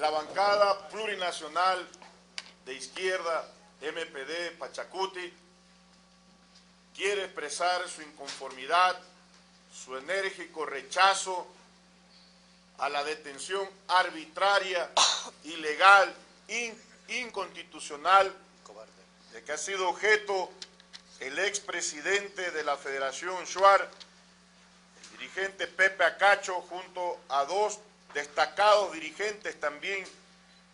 la bancada plurinacional de izquierda, MPD, Pachacuti, quiere expresar su inconformidad, su enérgico rechazo a la detención arbitraria, ilegal, inconstitucional, de que ha sido objeto el expresidente de la Federación Shuar, el dirigente Pepe Acacho, junto a dos destacados dirigentes también,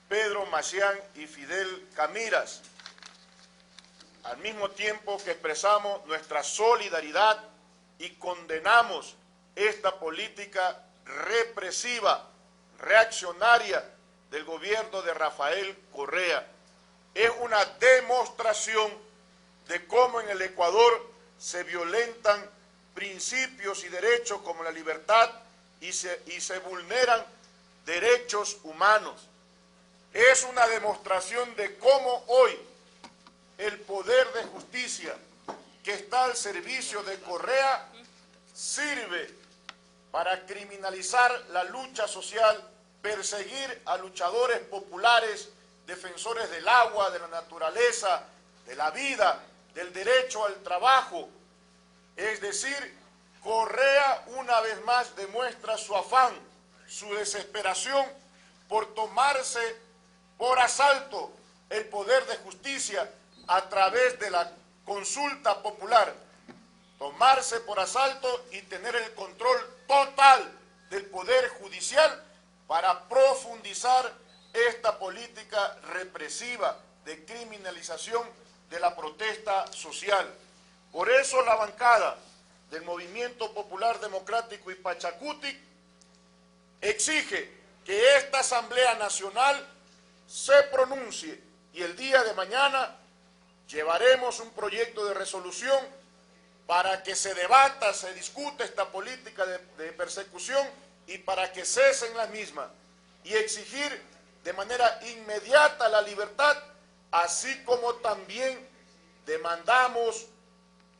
Pedro Macián y Fidel Camiras, al mismo tiempo que expresamos nuestra solidaridad y condenamos esta política represiva, reaccionaria del gobierno de Rafael Correa. Es una demostración de cómo en el Ecuador se violentan principios y derechos como la libertad y se vulneran derechos humanos. Es una demostración de cómo hoy el poder de justicia que está al servicio de Correa sirve para criminalizar la lucha social, perseguir a luchadores populares, defensores del agua, de la naturaleza, de la vida, del derecho al trabajo. Es decir, Correa una vez más demuestra su afán, su desesperación por tomarse por asalto el poder de justicia a través de la consulta popular, tomarse por asalto y tener el control total del poder judicial para profundizar esta política represiva de criminalización de la protesta social. Por eso la bancada del Movimiento Popular Democrático y Pachacuti exige que esta Asamblea Nacional se pronuncie y el día de mañana llevaremos un proyecto de resolución para que se debata, se discute esta política de persecución y para que cesen las mismas y exigir de manera inmediata la libertad, así como también demandamos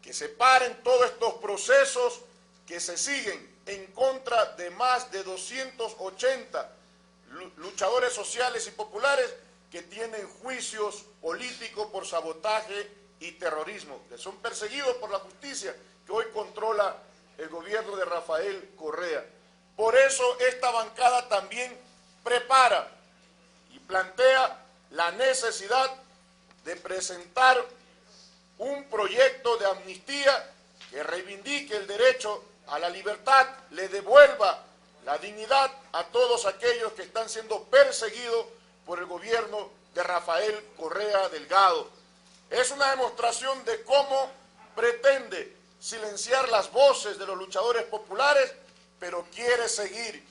que se paren todos estos procesos que se siguen en contra de más de 280 luchadores sociales y populares que tienen juicios políticos por sabotaje y terrorismo, que son perseguidos por la justicia que hoy controla el gobierno de Rafael Correa. Por eso esta bancada también prepara y plantea la necesidad de presentar un proyecto de amnistía que reivindique el derecho a la libertad, le devuelva la dignidad a todos aquellos que están siendo perseguidos por el gobierno de Rafael Correa Delgado. Es una demostración de cómo pretende silenciar las voces de los luchadores populares, pero quiere seguir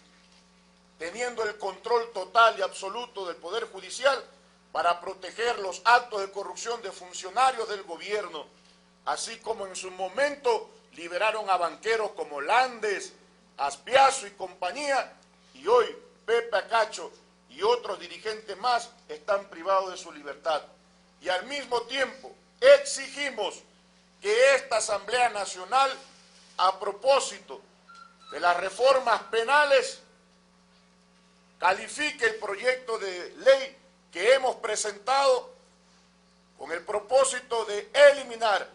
teniendo el control total y absoluto del Poder Judicial para proteger los actos de corrupción de funcionarios del gobierno, así como en su momento liberaron a banqueros como Landes, Aspiazo y compañía, y hoy Pepe Acacho y otros dirigentes más están privados de su libertad. Y al mismo tiempo exigimos que esta Asamblea Nacional, a propósito de las reformas penales, califique el proyecto de ley que hemos presentado con el propósito de eliminar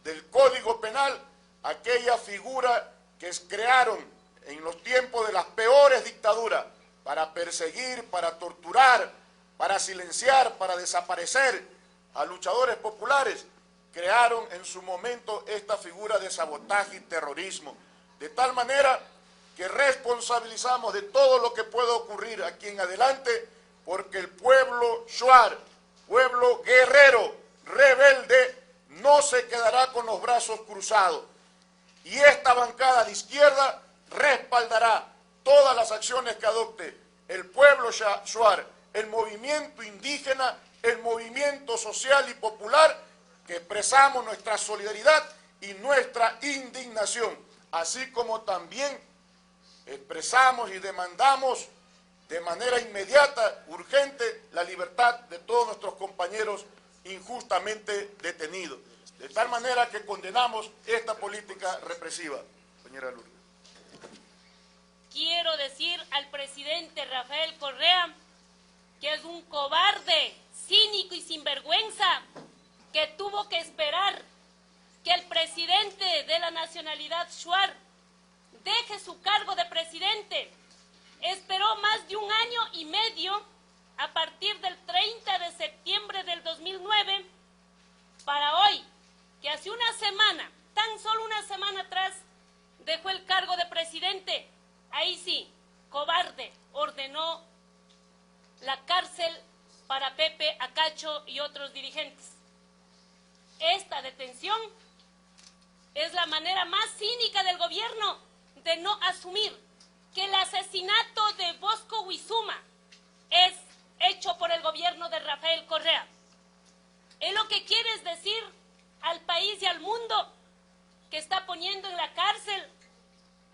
del Código Penal aquella figura que crearon en los tiempos de las peores dictaduras para perseguir, para torturar, para silenciar, para desaparecer a luchadores populares. Crearon en su momento esta figura de sabotaje y terrorismo, de tal manera que responsabilizamos de todo lo que pueda ocurrir aquí en adelante, porque el pueblo Shuar, pueblo guerrero, rebelde, no se quedará con los brazos cruzados. Y esta bancada de izquierda respaldará todas las acciones que adopte el pueblo Shuar, el movimiento indígena, el movimiento social y popular, que expresamos nuestra solidaridad y nuestra indignación, así como también expresamos y demandamos de manera inmediata, urgente, la libertad de todos nuestros compañeros injustamente detenidos. De tal manera que condenamos esta política represiva. Señora Lourdes. Quiero decir al presidente Rafael Correa que es un cobarde, cínico y sinvergüenza, que tuvo que esperar que el presidente de la nacionalidad Shuar deje su cargo de presidente. Esperó más de 1 año y medio a partir del 30 de septiembre del 2009 para hoy, que hace una semana, tan solo una semana atrás, dejó el cargo de presidente. Ahí sí, cobarde, ordenó la cárcel para Pepe Acacho y otros dirigentes. Esta detención es la manera más cínica del gobierno de no asumir que el asesinato de Bosco Huizuma es hecho por el gobierno de Rafael Correa. Es lo que quiere es decir al país y al mundo que está poniendo en la cárcel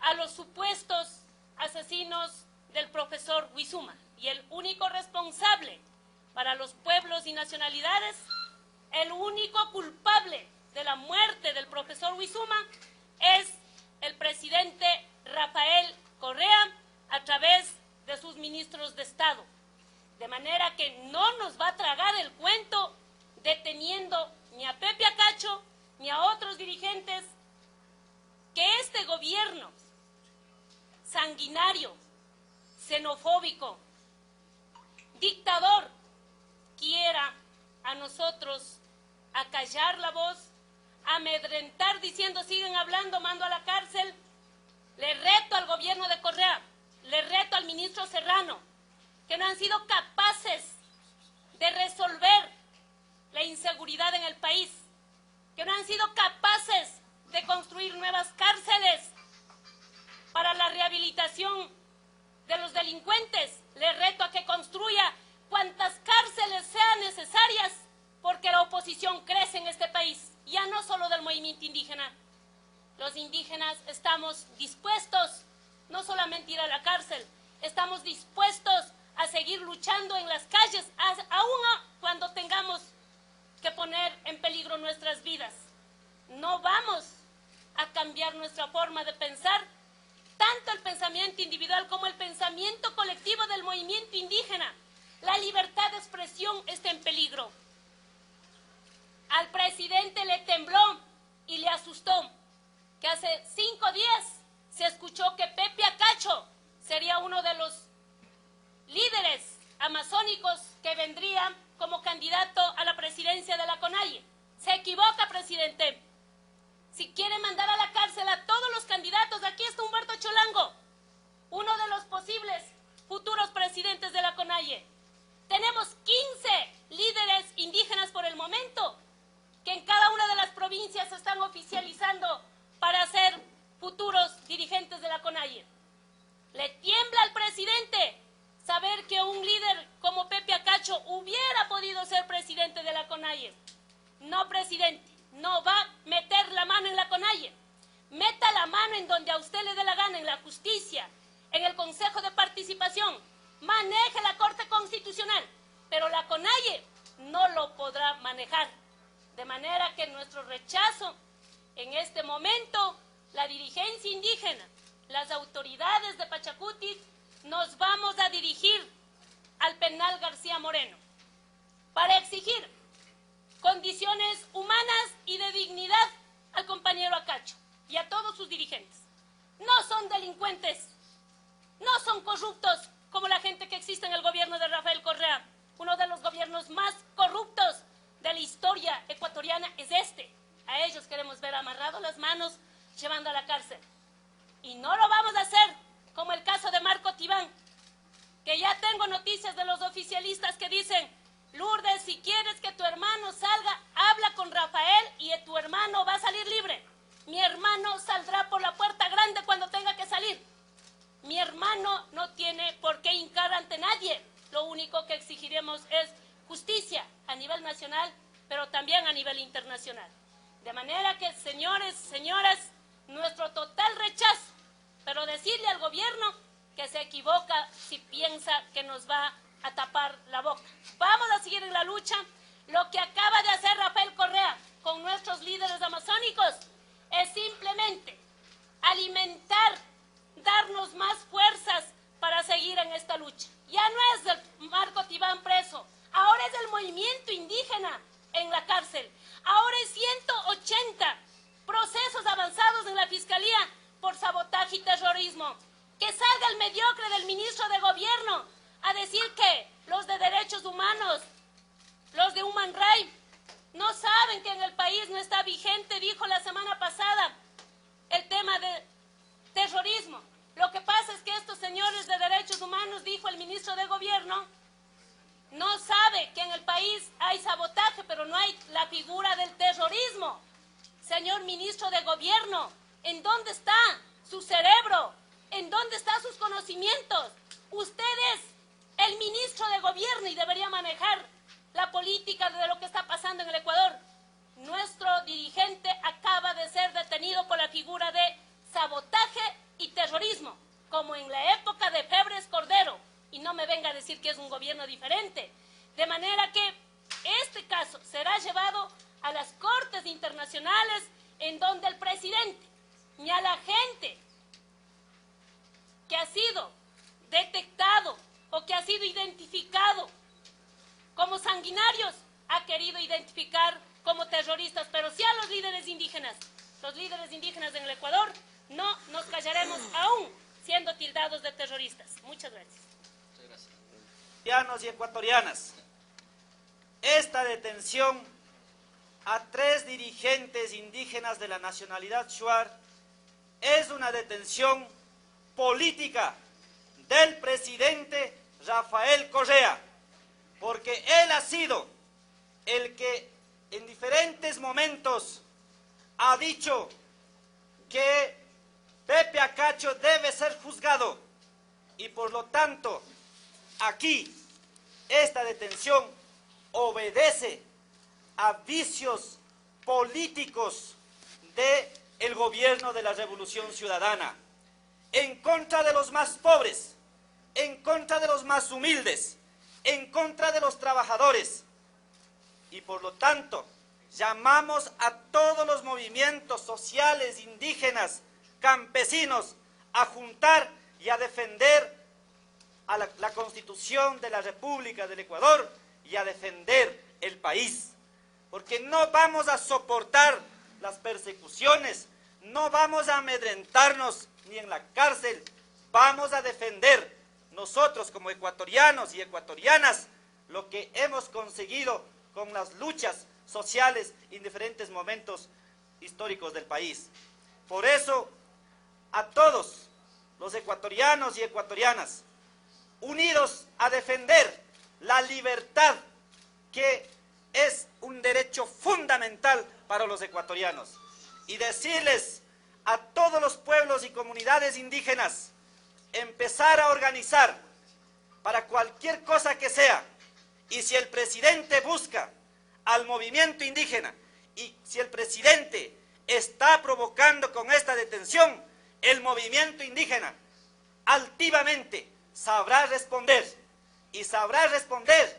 a los supuestos asesinos del profesor Huizuma. Y el único responsable para los pueblos y nacionalidades, el único culpable de la muerte del profesor Huizuma es el presidente Rafael Correa a través de sus ministros de Estado. De manera que no nos va a tragar el cuento deteniendo ni a Pepe Acacho ni a otros dirigentes que este gobierno sanguinario, xenofóbico, dictador, quiera a nosotros acallar la voz, amedrentar diciendo siguen hablando, mando a la cárcel. Le reto al gobierno de Correa, le reto al ministro Serrano, que no han sido capaces de resolver la inseguridad en el país, que no han sido capaces de construir nuevas cárceles para la rehabilitación de los delincuentes. Le reto a que construya cuantas cárceles sean necesarias, porque la oposición crece en este país, ya no solo del movimiento indígena. Los indígenas estamos dispuestos no solamente a ir a la cárcel, estamos dispuestos a seguir luchando en las calles, aún cuando tengamos que poner en peligro nuestras vidas. No vamos a cambiar nuestra forma de pensar, tanto el pensamiento individual como el pensamiento colectivo del movimiento indígena. La libertad de expresión está en peligro. Al presidente le tembló y le asustó que hace 5 días se escuchó que Pepe Acacho sería uno de los líderes amazónicos que vendría como candidato a la presidencia de la CONAIE. Se equivoca, presidente. Si quiere mandar a la cárcel a todos los candidatos, aquí está Humberto Cholango, uno de los posibles futuros presidentes de la CONAIE. Tenemos 15 líderes indígenas por el momento, que en cada una de las provincias se están oficializando para ser futuros dirigentes de la CONAIE. Le tiembla al presidente saber que un líder como Pepe Acacho hubiera podido ser presidente de la CONAIE. No, presidente, no va a meter la mano en la CONAIE. Meta la mano en donde a usted le dé la gana, en la justicia, en el Consejo de Participación. Maneje la Corte Constitucional, pero la CONAIE no lo podrá manejar. De manera que nuestro rechazo en este momento, la dirigencia indígena, las autoridades de Pachacuti, nos vamos a dirigir al penal García Moreno para exigir condiciones humanas y de dignidad al compañero Acacho y a todos sus dirigentes. No son delincuentes, no son corruptos como la gente que existe en el gobierno de Rafael Correa. Uno de los gobiernos más corruptos de la historia ecuatoriana es este. A ellos queremos ver amarrados las manos, llevando a la cárcel. Y no lo vamos a hacer como el caso de Marco Tibán, que ya tengo noticias de los oficialistas que dicen: Lourdes, si quieres que tu hermano salga, habla con Rafael y tu hermano va a salir libre. Mi hermano saldrá por la puerta grande cuando tenga que salir. Mi hermano no tiene por qué hincar ante nadie. Lo único que exigiremos es justicia a nivel nacional, pero también a nivel internacional. De manera que, señores, señoras, nuestro total rechazo, pero decirle al gobierno que se equivoca si piensa que nos va a tapar la boca. Vamos a seguir en la lucha. Lo que acaba de hacer Rafael Correa con nuestros líderes amazónicos es simplemente alimentar, darnos más fuerzas para seguir en esta lucha. Ya no es el Marco Tibán van presos. Ahora es el movimiento indígena en la cárcel. Ahora es 180 procesos avanzados en la Fiscalía por sabotaje y terrorismo. Que salga el mediocre del ministro de Gobierno a decir que los de derechos humanos, los de Human Rights, no saben que en el país no está vigente, dijo la semana pasada, el tema de terrorismo. Lo que pasa es que estos señores de derechos humanos, dijo el ministro de Gobierno, no sabe que en el país hay sabotaje, pero no hay la figura del terrorismo. Señor ministro de Gobierno, ¿en dónde está su cerebro? ¿En dónde están sus conocimientos? Usted es el ministro de Gobierno y debería manejar la política de lo que está pasando en el Ecuador. Nuestro dirigente acaba de ser detenido por la figura de sabotaje y terrorismo, como en la época de Febres Cordero, y no me venga a decir que es un gobierno diferente. De manera que este caso será llevado a las cortes internacionales, en donde el presidente ni a la gente que ha sido detectado o que ha sido identificado como sanguinarios ha querido identificar como terroristas, pero sí a los líderes indígenas. Los líderes indígenas en el Ecuador no nos callaremos aún siendo tildados de terroristas. Muchas gracias. Muchas gracias. Ecuatorianos y ecuatorianas, esta detención a 3 dirigentes indígenas de la nacionalidad shuar es una detención política del presidente Rafael Correa, porque él ha sido el que en diferentes momentos ha dicho que Pepe Acacho debe ser juzgado y por lo tanto aquí esta detención obedece a vicios políticos del gobierno de la Revolución Ciudadana, en contra de los más pobres, en contra de los más humildes, en contra de los trabajadores. Y por lo tanto, llamamos a todos los movimientos sociales, indígenas, campesinos, a juntar y a defender a la Constitución de la República del Ecuador y a defender el país. Porque no vamos a soportar las persecuciones, no vamos a amedrentarnos ni en la cárcel, vamos a defender nosotros como ecuatorianos y ecuatorianas lo que hemos conseguido con las luchas sociales en diferentes momentos históricos del país. Por eso, a todos los ecuatorianos y ecuatorianas, unidos a defender la libertad, que es un derecho fundamental para los ecuatorianos, y decirles a todos los pueblos y comunidades indígenas, empezar a organizar para cualquier cosa que sea, y si el presidente busca al movimiento indígena, y si el presidente está provocando con esta detención, el movimiento indígena altivamente sabrá responder, y sabrá responder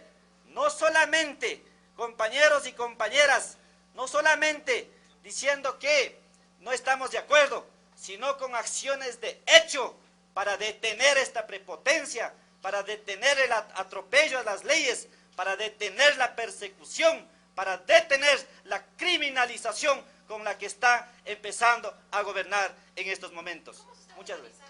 no solamente, compañeros y compañeras, no solamente diciendo que no estamos de acuerdo, sino con acciones de hecho para detener esta prepotencia, para detener el atropello a las leyes, para detener la persecución, para detener la criminalización con la que está empezando a gobernar en estos momentos. Muchas gracias.